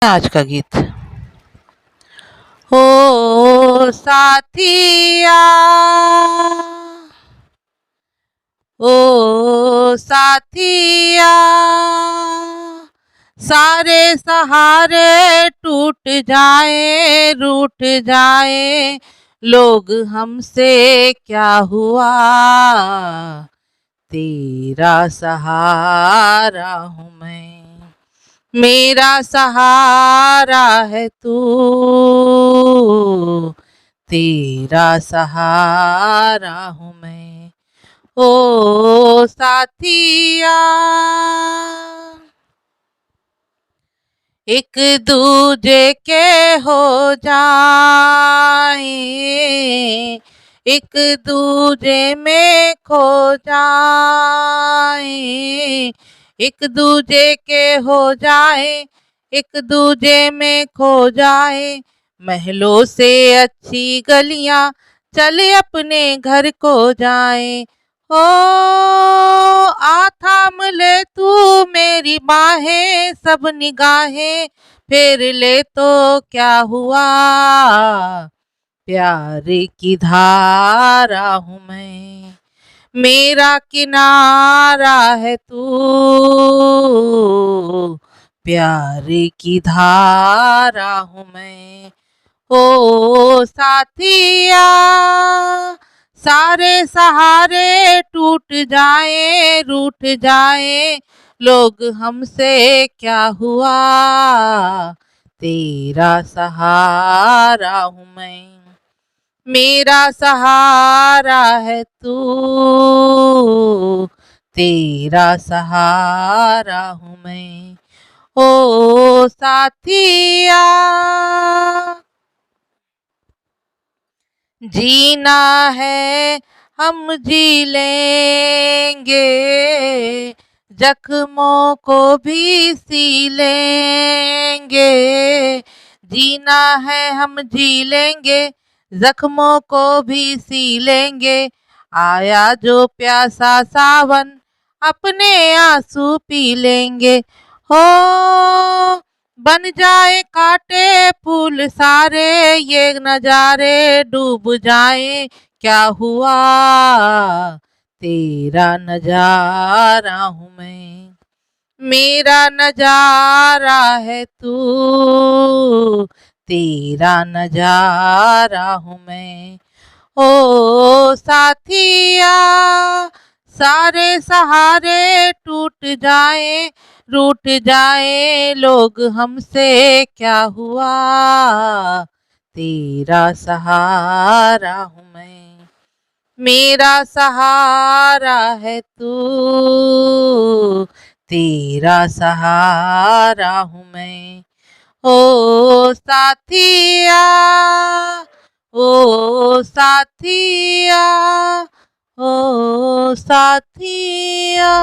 आज का गीत। ओ साथिया, ओ साथिया, सारे सहारे टूट जाए रूठ जाए, लोग हमसे क्या हुआ, तेरा सहारा हूँ मैं, मेरा सहारा है तू, तेरा सहारा हूँ मैं। ओ साथिया, एक दूजे के हो जाए, एक दूजे में खो जाए, एक दूजे के हो जाए, एक दूजे में खो जाए, महलों से अच्छी गलियां चले अपने घर को जाए। ओ आ थाम ले तू मेरी बाहें, सब निगाहें फेर ले तो क्या हुआ, प्यार की धारा हूँ मैं, मेरा किनारा है तू, प्यार की धारा हूँ मैं। ओ साथिया, सारे सहारे टूट जाए रूठ जाए, लोग हमसे क्या हुआ, तेरा सहारा हूँ मैं, मेरा सहारा है तू, तेरा सहारा हूँ मैं। ओ साथिया, जीना है हम जी लेंगे, जख्मों को भी सी लेंगे, जीना है हम जी लेंगे, जख्मों को भी सी लेंगे, आया जो प्यासा सावन अपने आंसू पी लेंगे। हो बन जाए कांटे फूल सारे, ये नजारे डूब जाए, क्या हुआ, तेरा नजारा हूँ मैं, मेरा नजारा है तू, तेरा नजारा हूँ मैं। ओ साथिया, सारे सहारे टूट जाए रूठ जाए, लोग हमसे क्या हुआ, तेरा सहारा हूँ मैं, मेरा सहारा है तू, तेरा सहारा हूँ मैं। ओ साथिया, ओ साथिया, ओ साथिया।